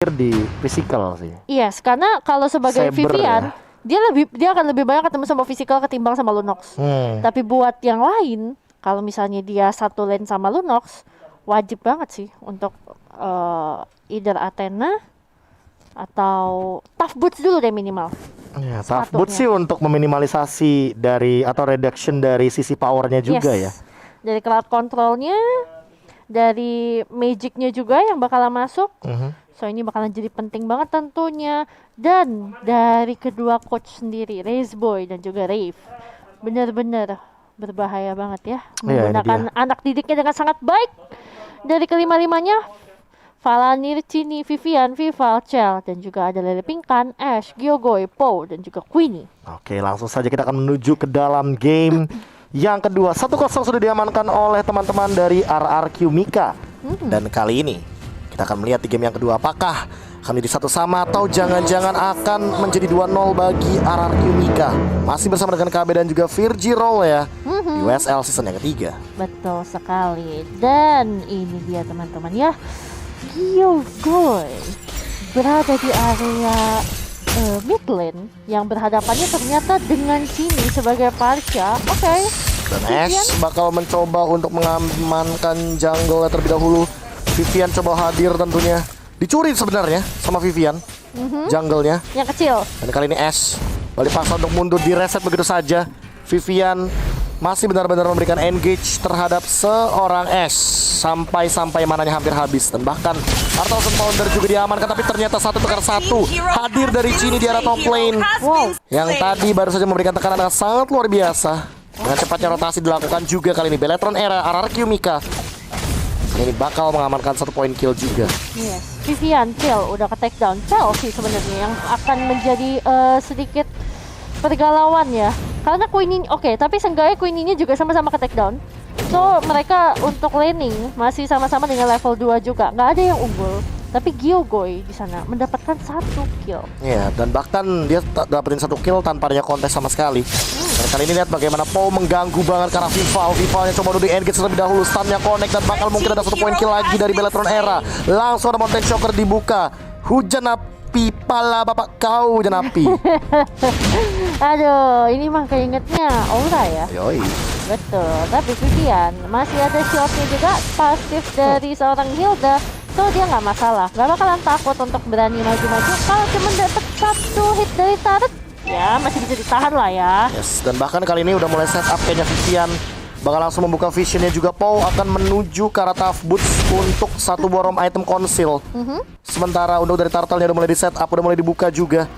di physical sih. Yes, karena kalau sebagai Saber Vivian, ya. dia akan lebih banyak ketemu sama physical ketimbang sama Lunox. Tapi buat yang lain, kalau misalnya dia satu lane sama Lunox, wajib banget sih untuk either Athena atau Tough Boots dulu deh minimal. Ya, Tough Boots sih untuk meminimalisasi dari atau reduction dari sisi powernya juga ya. Dari crowd controlnya, dari magicnya juga yang bakalan masuk. So ini bakalan jadi penting banget tentunya. Dan dari kedua coach sendiri, Razeboy dan juga Rave, benar-benar berbahaya banget ya, menggunakan anak didiknya dengan sangat baik. Dari kelima-limanya, Valanir, Chini, Vivian, Vival, Chell, dan juga ada Lele Pinkan, Ashe, Gyogoy, Po, dan juga Queenie. Oke, langsung saja kita akan menuju ke dalam game yang kedua. 1-0 sudah diamankan oleh teman-teman dari RRQ Mika. Dan kali ini kita akan melihat di game yang kedua apakah akan menjadi 1 sama atau jangan-jangan akan menjadi 2-0 bagi RRQ Mika. Masih bersama dengan KB dan juga Virgi Roll ya. Di USL season yang ketiga. Betul sekali. Dan ini dia teman-teman ya, Gyogoy berada di area mid lane yang berhadapannya ternyata dengan Chini sebagai Parsha. Oke. Dan Ashe bakal mencoba untuk mengamankan jungle terlebih dahulu. Vivian coba hadir tentunya. Dicuri sebenarnya sama Vivian jungle-nya yang kecil. Dan kali ini Ashe balik paksa untuk mundur, di reset begitu saja. Vivian masih benar-benar memberikan engage terhadap seorang Ashe sampai mananya hampir habis. Dan bahkan Arthalsen Founder juga diamankan, tapi ternyata 1-1 hadir dari Chini di arah top lane. Yang tadi baru saja memberikan tekanan yang sangat luar biasa. Dengan cepatnya rotasi dilakukan juga kali ini. Beletron era RRQ Mika ini bakal mengamankan 1 poin kill juga. Yes. Vivian kill udah ke take down. Chell sih sebenarnya yang akan menjadi sedikit pergalauan ya. Karena Queenie tapi seenggaknya Queenie-nya juga sama-sama ke take down. So mereka untuk laning masih sama-sama dengan level 2 juga. Nggak ada yang unggul. Tapi Gyogoy di sana mendapatkan 1 kill. Iya, dan bahkan dia dapetin 1 kill tanpa adanya kontes sama sekali. Dan kali ini lihat bagaimana Po mengganggu banget karena Vivalnya coba dulu di engage terlebih dahulu, stunnya connect dan bakal mungkin ada 1 poin kill lagi dari Beletron era. Langsung ada Mountain Shocker dibuka. Hujan api, pala bapak kau hujan api. Aduh, ini mah keingetnya Aura ya. Yoi. Betul, tapi Vivian masih ada shotnya juga, pasif dari seorang Hilda. So dia nggak masalah, nggak bakalan takut untuk berani maju-maju. Kalau cuma dapat 1 hit dari turret, ya masih bisa ditahan lah ya. Yes, dan bahkan kali ini udah mulai set up kayaknya Vivian bakal langsung membuka visionnya juga. Po akan menuju ke arah Tough Boots untuk 1 borong item conceal. Sementara untuk dari turtle-nya udah mulai di set up, udah mulai dibuka juga.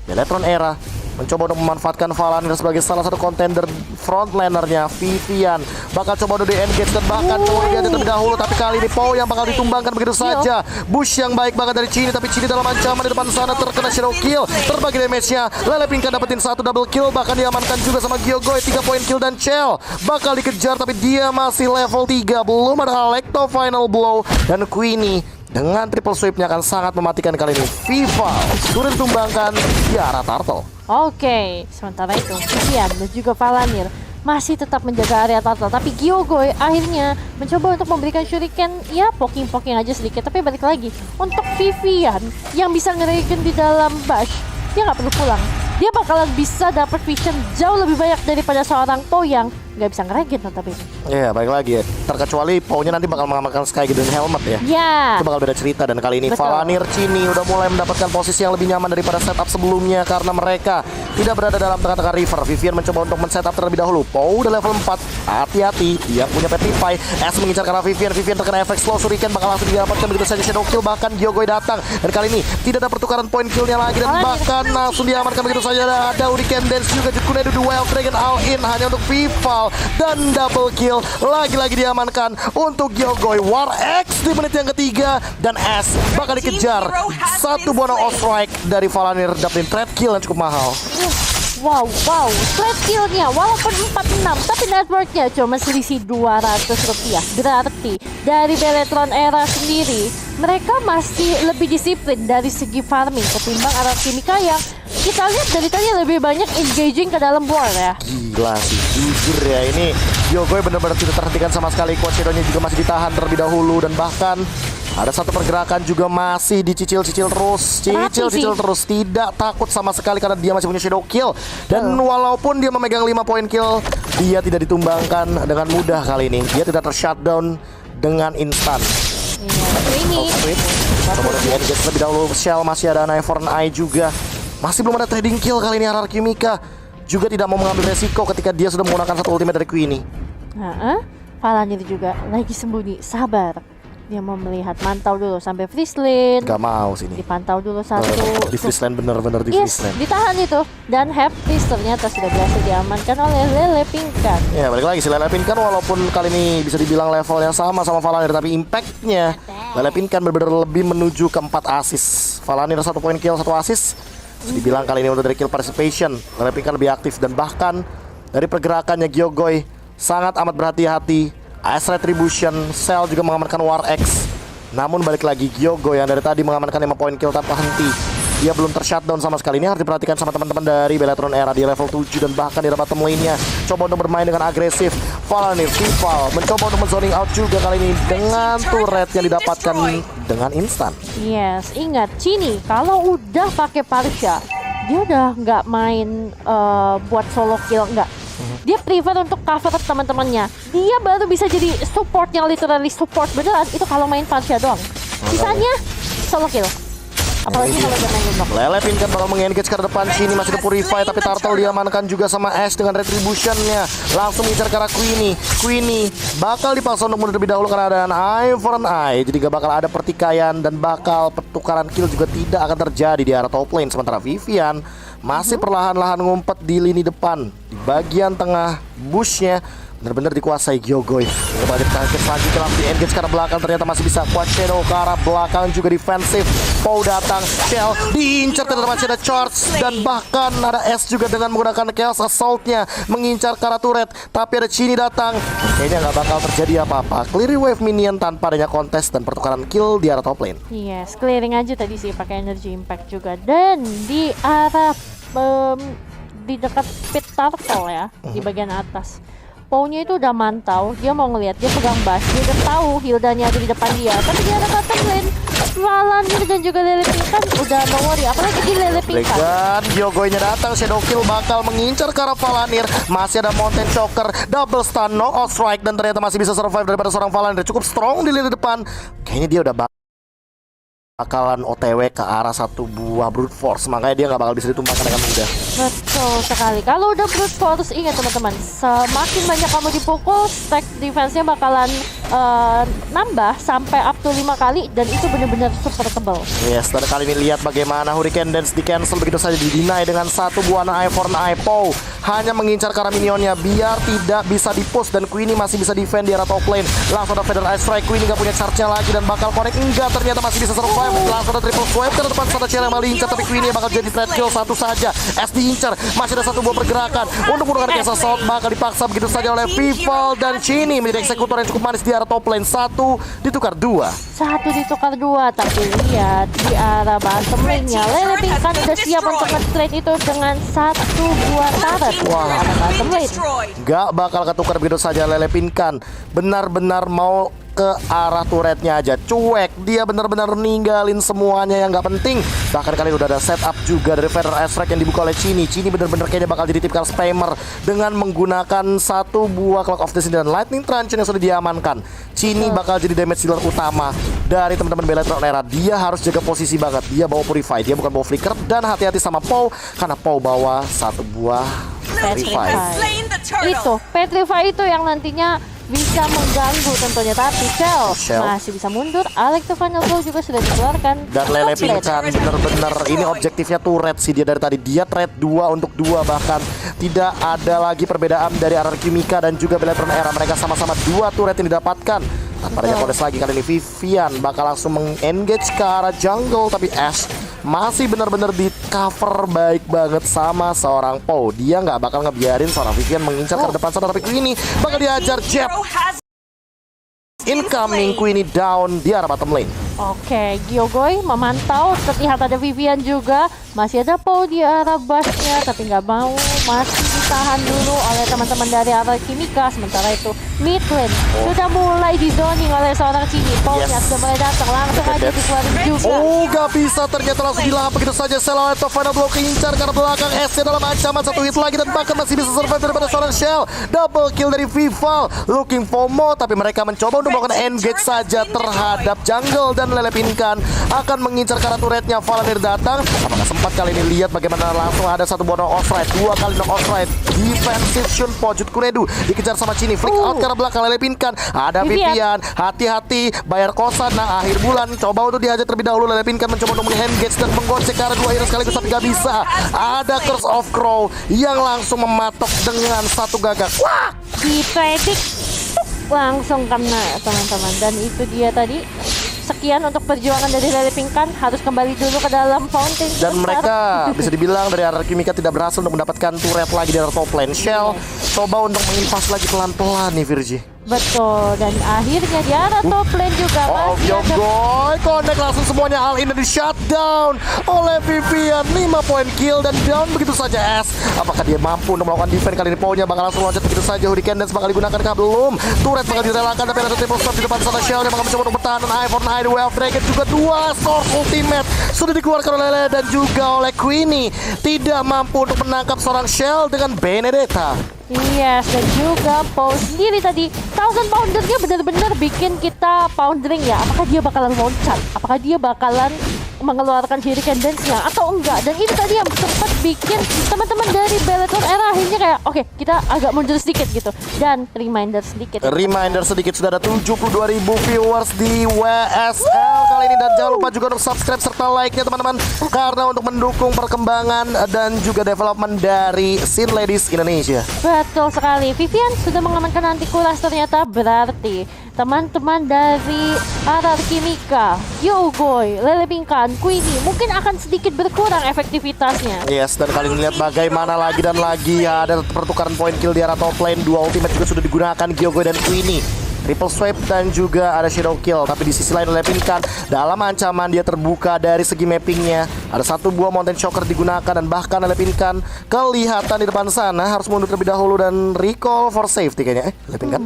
Beletron era mencoba untuk memanfaatkan Valanir sebagai salah satu contender frontlanernya. Vivian bakal coba untuk di-engage dan bahkan dia terlebih dahulu. Tapi kali ini Po yang bakal ditumbangkan begitu saja. Bush yang baik banget dari Chini, tapi Chini dalam ancaman di depan sana terkena shadow kill. Terbagi damage-nya. Lele Pinkan dapetin 1 double kill, bahkan diamankan juga sama Gyogoy. 3 poin kill dan Chell bakal dikejar, tapi dia masih level 3. Belum ada Alecto final blow. Dan Queenie dengan triple sweep-nya akan sangat mematikan kali ini. Vival sudah ditumbangkan di arah Turtle. Oke, sementara itu Vivian dan juga Valanir masih tetap menjaga area turtle, tapi Gyogoy akhirnya mencoba untuk memberikan shuriken, ya poking-poking aja sedikit. Tapi balik lagi, untuk Vivian yang bisa ngeregen di dalam bush, dia nggak perlu pulang. Dia bakalan bisa dapat vision jauh lebih banyak daripada seorang Po yang nggak bisa ngeregen tapi. Iya, balik lagi ya. Terkecuali Po-nya nanti bakal mengamalkan Sky Golden Helmet ya. Iya. Itu bakal beda cerita. Dan kali ini Valanir Chini udah mulai mendapatkan posisi yang lebih nyaman daripada setup sebelumnya karena mereka tidak berada dalam tengah-tengah river. Vivian mencoba untuk men-setup terlebih dahulu. Po udah level 4. Hati-hati, dia punya Petrify. S mengincar karena Vivian terkena efek slow shuriken, bakal langsung didapatkan begitu saja shadow kill. Bahkan Gyogoy datang. Dan kali ini tidak ada pertukaran poin killnya lagi, dan bahkan langsung diamankan begitu saja. Ada Hurricane Dance juga, Jutkunedo The Wild Dragon all in hanya untuk Vival, dan double kill lagi-lagi diamankan untuk Gyogoy. War X di menit yang ketiga, dan S bakal dikejar 1 buah strike dari Valanir, dapetin trap kill yang cukup mahal. Wow, flat kill-nya walaupun 46, tapi network-nya cuma selisih 200 rupiah. Berarti dari Beletron era sendiri, mereka masih lebih disiplin dari segi farming ketimbang RRQ Mika yang kita lihat dari tadi lebih banyak engaging ke dalam war ya. Gila sih, jujur ya, ini Gyogoy benar-benar tidak terhentikan sama sekali. Quad Shadow-nya juga masih ditahan terlebih dahulu, dan bahkan Ada satu pergerakan juga masih dicicil-cicil terus. Cicil-cicil sih. terus. Tidak takut sama sekali karena dia masih punya shadow kill. Dan walaupun dia memegang 5 poin kill, dia tidak ditumbangkan dengan mudah kali ini. Dia tidak ter-shutdown dengan instan. Iya, ini. Kemudian di engage lebih dahulu Shell, masih ada Eye for an Eye juga. Masih belum ada trading kill kali ini RRQ Mika. Juga tidak mau mengambil resiko ketika dia sudah menggunakan satu ultimate dari Queenie. Valanir juga lagi sembunyi, sabar. Dia mau melihat, mantau dulu sampai freeze lane. Gak mau sini. Dipantau dulu satu. Di freeze lane, bener-bener di Yes, freeze lane. ditahan itu. Dan Heptis ternyata sudah berhasil diamankan oleh Lele Pinkan. Ya balik lagi si Lele Pinkan, walaupun kali ini bisa dibilang levelnya sama Valanir, tapi impactnya Lele Pinkan benar-benar lebih menuju ke 4 assist. Valanir 1 poin kill, 1 assist. Bisa dibilang kali ini untuk dari kill participation Lele Pinkan lebih aktif, dan bahkan dari pergerakannya Gyogoy sangat amat berhati-hati. AS Retribution, Cell juga mengamankan War X. Namun balik lagi Gyogoy yang dari tadi mengamankan 5 poin kill tanpa henti, dia belum ter-shutdown sama sekali. Ini harus diperhatikan sama teman-teman dari Bellatrix Era di level 7 dan bahkan di bottom lane-nya. Coba untuk bermain dengan agresif. Valanir, Vival mencoba untuk men-zoning out juga kali ini dengan turret yang didapatkan dengan instan. Yes, ingat Chini kalau udah pakai Parsha, dia udah nggak main buat solo kill, nggak. Dia prefer untuk cover teman-temannya. Dia baru bisa jadi support yang literally support beneran itu kalau main Parsha doang. Sisanya solo kill. Apalagi kalau dia main Unlock. Lele Pinkan bakal meng-engage ke depan sini, masih ada Purify tapi Turtle diamankan juga sama Ash dengan Retribution-nya. Langsung mengincar ke arah Queenie. Queenie bakal dipaksa untuk mundur lebih dahulu karena ada Eye for an Eye. Jadi gak bakal ada pertikaian dan bakal pertukaran kill juga tidak akan terjadi di arah top lane. Sementara Vivian masih perlahan-lahan ngumpet di lini depan, di bagian tengah bushnya. Benar-benar dikuasai Gyogoy. Kembali target selanjutnya langsung di-engage ke arah belakang. Ternyata masih bisa kuat Shadow ke arah belakang juga defensif. Poe datang, Shell diincar, ternyata masih ada charge. Dan bahkan ada S juga dengan menggunakan Chaos Assault-nya mengincar ke arah turret. Tapi ada Chini datang. Kayaknya nggak bakal terjadi apa-apa. Clear wave minion tanpa adanya kontes dan pertukaran kill di arah top lane. Yes, clearing aja tadi sih pakai energy impact juga. Dan di arah di dekat pit turtle ya, di bagian atas. Poe-nya itu udah mantau, dia mau ngelihat, dia pegang bass, dia udah tahu Hildanya ada di depan dia. Tapi dia ada bottom lane, Valanir dan juga Lele Pinkan udah no worry, apalagi di Lele Pinkan. Dan Gyogoy-nya datang, Shadow Kill bakal mengincar ke arah Valanir. Masih ada Mountain Choker, double stun, no out strike, dan ternyata masih bisa survive daripada seorang Valanir. Cukup strong di lini depan. Kayaknya dia udah bakalan OTW ke arah satu buah brute force, makanya dia nggak bakal bisa ditumbangkan dengan mudah. Betul sekali. Kalau udah brute force, ingat teman-teman, semakin banyak kamu dipukul, stack defense-nya bakalan nambah sampai up to 5 kali, dan itu benar-benar super tebal. Yes, dan kali ini lihat bagaimana Hurricane Dance di cancel begitu saja, di-deny dengan satu buah Eye for an Eye. Poe hanya mengincar ke arah minionnya biar tidak bisa di-push, dan Queenie masih bisa defend di arah top lane. Langsung ada Feather Ice Strike, Queenie nggak punya charge-nya lagi dan bakal connect, enggak, ternyata masih bisa survive. Langsung ada triple swipe ke depan, sana Cel yang malah incar, tapi Queenie bakal jadi threat kill satu saja. S diincar, masih ada satu buah pergerakan untuk menggunakan Chaos Assault, bakal dipaksa begitu saja oleh Vival, dan Chini menjadi eksekutor yang cukup manis di arah top lane. Satu ditukar dua. Satu ditukar dua, tapi lihat di arah bottom lane-nya Lele Pinkan udah siap untuk nge-trade itu dengan satu buah turret. Wah, Arah bottom lane. gak bakal ketukar begitu saja. Lele Pinkan benar-benar mau ke arah turretnya aja, cuek. Dia benar-benar ninggalin semuanya yang gak penting. Bahkan kali ini udah ada setup juga dari Feather Ice Strike yang dibuka oleh Chini. Chini benar-benar kayaknya bakal jadi tipikal spammer dengan menggunakan satu buah Clock of Destiny dan Lightning Truncheon yang sudah diamankan. Chini bakal jadi damage dealer utama dari teman-teman Bellatrix Era. Dia harus jaga posisi banget. Dia bawa Purify, dia bukan bawa Flicker, dan hati-hati sama Poe karena Poe bawa satu buah Petrify. Itu Petrify itu yang nantinya bisa mengganggu tentunya, tapi Shell masih bisa mundur. Alex the Final Blow juga sudah dikeluarkan. Dan Lele Pinkan bener-bener ini objektifnya turret sih dia dari tadi. Dia trade 2 untuk 2, bahkan tidak ada lagi perbedaan dari RRQ Mika dan juga Bellatrix Era. Mereka sama-sama 2 turret yang didapatkan. Tanpa adanya kodes lagi, kali ini Vivian bakal langsung meng-engage ke arah jungle, tapi Ash masih benar-benar di cover baik banget sama seorang Poe. Dia nggak bakal ngebiarin seorang Vivian mengincar ke depan sana, tapi Queenie bakal diajar jab. Incoming, Queenie down di arah bottom lane. Oke, Gyogoy memantau, terlihat ada Vivian juga. Masih ada Poe di arah busnya, tapi nggak mau. Masih ditahan dulu oleh teman-teman dari arah Kimika. Sementara itu mid lane sudah mulai di zoning oleh seorang Cini. Paulnya sudah mulai datang, langsung aja dikeluarin juga. Oh, gak bisa, ternyata langsung dilahap begitu saja. Selato final blow keincar karena belakang SC dalam ancaman, satu hit lagi dan bahkan masih bisa survive daripada seorang Shell. Double kill dari Vival, looking for more, tapi mereka mencoba untuk melakukan engage saja terhadap jungle dan Lelepinkan akan mengincar karena turretnya. Valanir datang, apakah sempat kali ini lihat bagaimana langsung ada satu buah knock off right, dua kali knock off right. Defensive Shunpo, Jut Kunedu dikejar sama Cini, flick out karena belakang Lelepinkan. Ada Vivian, hati-hati bayar kosan. Nah, akhir bulan coba untuk dihajar terlebih dahulu. Lelepinkan mencoba untuk meng-engage dan menggocek ke arah dua hero sekaligus, tapi gak bisa. Ada Curse of Crow yang langsung mematok dengan satu gagak. Wah! Dipredik langsung kena teman-teman. Dan itu dia tadi. Sekian untuk perjuangan dari Lelepinkan, harus kembali dulu ke dalam fountain. Dan mereka bisa dibilang dari arah Kimika tidak berhasil untuk mendapatkan turret lagi dari top lane. Shell coba untuk mengimpas lagi pelan-pelan nih Virgi. Betul, dan akhirnya di arah top lane juga masih ada Yogoy connect langsung semuanya, all in dan di shutdown oleh Vivian. 5 poin kill dan down begitu saja S. Apakah dia mampu untuk melakukan defense kali ini? Paunya bakal langsung loncat begitu saja. Hurricane Dance bakal digunakan kah? Belum. Turret bakal direlakan, tapi ada triple stop di depan sana. Shell yang bakal mencoba untuk bertahan, dan Eye for Eye, The Way of Dragon juga dua source ultimate sudah dikeluarkan oleh Lele dan juga oleh Queenie. Tidak mampu untuk menangkap seorang Shell dengan Benedetta. Yes, dan juga Paul sendiri tadi 1000 Poundernya benar-benar bikin kita poundering ya. Apakah dia bakalan loncat? Apakah dia bakalan mengeluarkan Hurricane Dance-nya atau enggak? Dan ini tadi yang sempat bikin teman-teman dari Bellator era akhirnya kayak oke, kita agak mundur sedikit gitu. Dan reminder sedikit Sudah ada 72.000 viewers di WSL kali ini, dan jangan lupa juga untuk subscribe serta like-nya teman-teman, karena untuk mendukung perkembangan dan juga development dari scene ladies Indonesia. Betul sekali. Vivian sudah mengamankan anti kuras, ternyata berarti teman-teman dari RR Kimika, Yogoy, Lelepinkan, Queenie mungkin akan sedikit berkurang efektivitasnya. Yes, dan kali ini lihat bagaimana lagi dan lagi ya, ada pertukaran poin kill di arah top lane. Dua ultimate juga sudah digunakan Yogoy dan Queenie. Triple swipe dan juga ada shadow kill, tapi di sisi lain Lelepinkan dalam ancaman, dia terbuka dari segi mappingnya. Ada satu buah mountain shocker digunakan, dan bahkan Lelepinkan kelihatan di depan sana harus mundur terlebih dahulu dan recall for safety kayaknya. Lelepinkan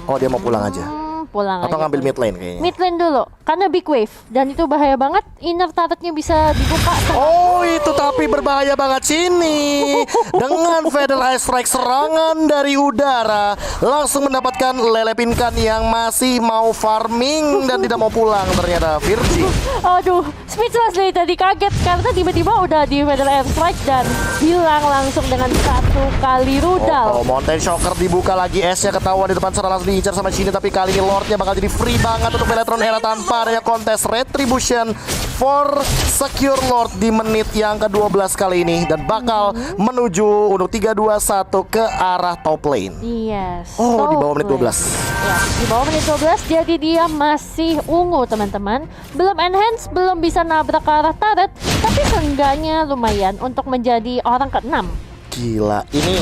oh, dia mau pulang aja Pulang atau aja ngambil tuh. mid lane kayaknya. Mid lane dulu, karena big wave dan itu bahaya banget. Inner turretnya bisa dibuka. Oh, itu tapi berbahaya banget sini. Dengan Feather Eye Strike, serangan dari udara langsung mendapatkan Lelepinkan yang masih mau farming dan tidak mau pulang ternyata Virgi. Aduh, speechless dari tadi, kaget karena tiba-tiba udah di Feather Eye Strike dan hilang langsung dengan satu kali rudal. Oh, Mountain Shocker dibuka lagi, S-nya ketahuan di depan sana, langsung diincar sama Shinny, tapi kali ini Lordnya bakal jadi free banget untuk Bellator era tanpa adanya kontes Retribution for secure Lord di menit yang ke-12 kali ini, dan bakal menuju untuk 3-2-1 ke arah top lane. Yes. Oh, di bawah menit 12. Ya, di bawah menit 12, jadi dia masih ungu teman-teman. Belum enhance, belum bisa nabrak ke arah turret, tapi seenggaknya lumayan untuk menjadi orang ke-6. Gila, ini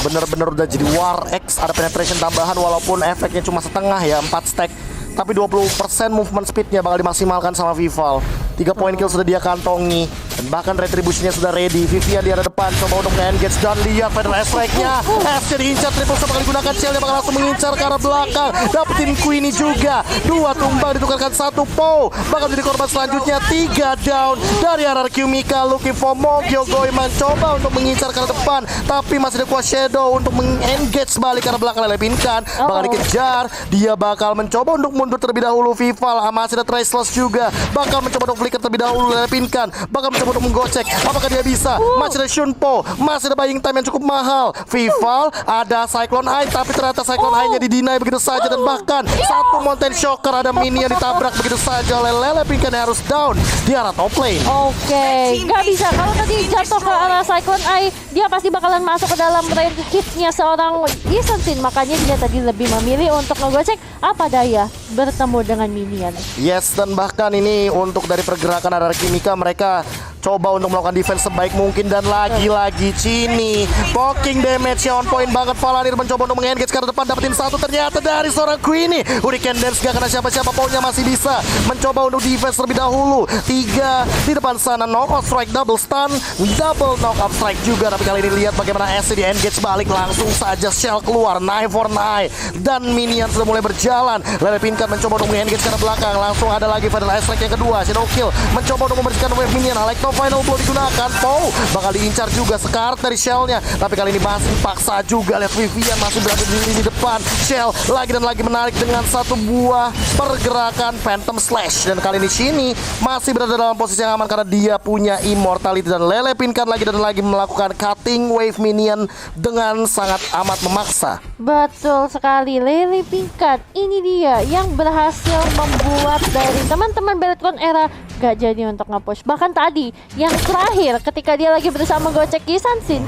bener-bener udah jadi War X. Ada penetration tambahan walaupun efeknya cuma setengah ya, 4 stack, tapi 20% movement speednya bakal dimaksimalkan sama Vival. 3 poin kill sudah dia kantongi, dan bahkan retributionnya sudah ready. Vivian di arah depan coba untuk nge-engage, dan lihat Feather Eye Strike-nya. S-nya diincar, triple stop bakal digunakan. Shell-nya bakal langsung mengincar ke arah belakang, dapetin Queenie juga. 2 tumbang ditukarkan 1 POW, bakal jadi korban selanjutnya. 3 down dari RR Kimika, looking for more. Yogoy mencoba untuk mengincar ke arah depan, tapi masih ada kuat Shadow untuk meng-engage balik ke arah belakang. Lelepinkan bakal dikejar, dia bakal mencoba untuk mundur terlebih dahulu. Vival masih ada Traceless juga, bakal mencoba untuk flicker terlebih dahulu. Lelepinkan bakal mencoba untuk menggocek, apakah dia bisa? Masih ada Shunpo, masih ada buying time yang cukup mahal. Vival ada Cyclone Eye, tapi ternyata Cyclone Eye-nya di-deny begitu saja, dan bahkan satu Mountain Shocker, ada mini yang ditabrak begitu saja oleh Lelepinkan yang harus down di arah top lane. Oke, nggak bisa. Kalau tadi jatuh ke arah Cyclone Eye, dia pasti bakalan masuk ke dalam range hitnya seorang Isentin. Makanya dia tadi lebih memilih untuk ngegocek, apa daya bertemu dengan minion. Yes, dan bahkan ini untuk dari pergerakan RR Kimika, mereka Coba untuk melakukan defense sebaik mungkin. Dan lagi-lagi Cini poking damage-nya on point banget. Valanir mencoba untuk meng-engage ke arah depan, dapetin satu ternyata dari seorang Queenie. Hurricane Dance gak kena siapa-siapa, Paulnya masih bisa mencoba untuk defense terlebih dahulu. 3 di depan sana, knockout strike, double stun, double knockout strike juga. Tapi kali ini lihat bagaimana SC di engage balik, langsung saja Shell keluar, knife for knife. Dan minion sudah mulai berjalan. Lele Pinkan mencoba untuk meng-engage ke arah belakang, langsung ada lagi final air strike yang kedua. Shadow Kill mencoba untuk membersihkan wave minion. Electro final blow digunakan, Pow bakal diincar juga Scar dari Shell-nya. Tapi kali ini masih paksa juga. Lihat Vivian masih berada di lini depan. Shell lagi dan lagi menarik dengan satu buah pergerakan Phantom Slash. Dan kali ini Shini masih berada dalam posisi yang aman karena dia punya immortality. Dan Lele Pinkan lagi dan lagi melakukan cutting wave minion dengan sangat amat memaksa. Betul sekali, Lele Pinkan. Ini dia yang berhasil membuat dari teman-teman Beletron era gak jadi untuk nge-push. Bahkan tadi yang terakhir ketika dia lagi bersama Gocek Kisansin,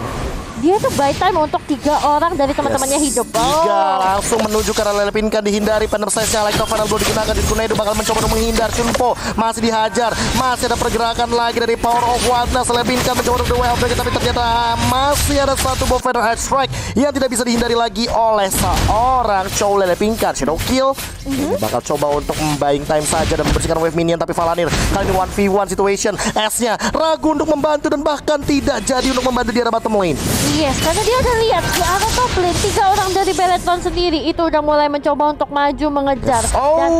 dia tuh buy time untuk 3 orang dari teman-temannya hidup. 3 langsung menuju ke arah Lele Pinkan, dihindari Phantom Slash-nya. Electro Final Blow digunakan, di Kunaido bakal mencoba untuk menghindar. Chunpo masih dihajar, masih ada pergerakan lagi dari Power of Wildness. Lele Pinkan mencoba untuk WLB, tapi ternyata masih ada satu buff Feather Head Strike yang tidak bisa dihindari lagi oleh seorang Chow Lele Pinkan. Shadow Kill bakal coba untuk membuying time saja dan membersihkan wave minion, tapi Valanir kali ini 1v1 situation. S-nya ragu untuk membantu dan bahkan tidak jadi untuk membantu di arah bottom lane. Yes, karena dia udah lihat di arah top lane 3 orang dari Beletron sendiri itu udah mulai mencoba untuk maju mengejar. Dan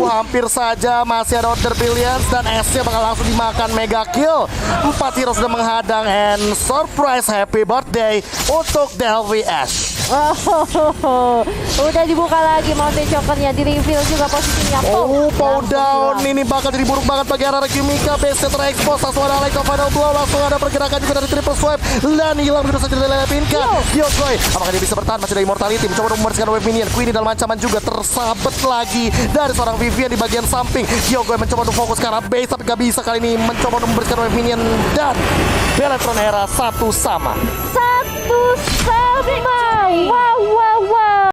Hampir saja masih ada Order Billions dan S-nya bakal langsung dimakan mega kill. 4 hero sudah menghadang and surprise happy birthday untuk Delphi Ash. Udah dibuka lagi Mountain Choker-nya, di reveal juga posisinya. Pow down ini bakal jadi buruk banget bagi arah Yumika. Base-nya terekspos, langsung ada Electro Final Blow, langsung ada pergerakan juga dari triple swipe dan hilang begitu saja dari Lele Pinkan. Kyokoi apakah dia bisa bertahan? Masih ada immortality, mencoba untuk membersihkan wave minion. Queenie dalam ancaman juga, tersabet lagi dari seorang Vivian di bagian samping. Kyokoi mencoba untuk fokus ke arah base tapi gak bisa kali ini, mencoba untuk membersihkan wave minion dan Beletron era 1-1. Wow.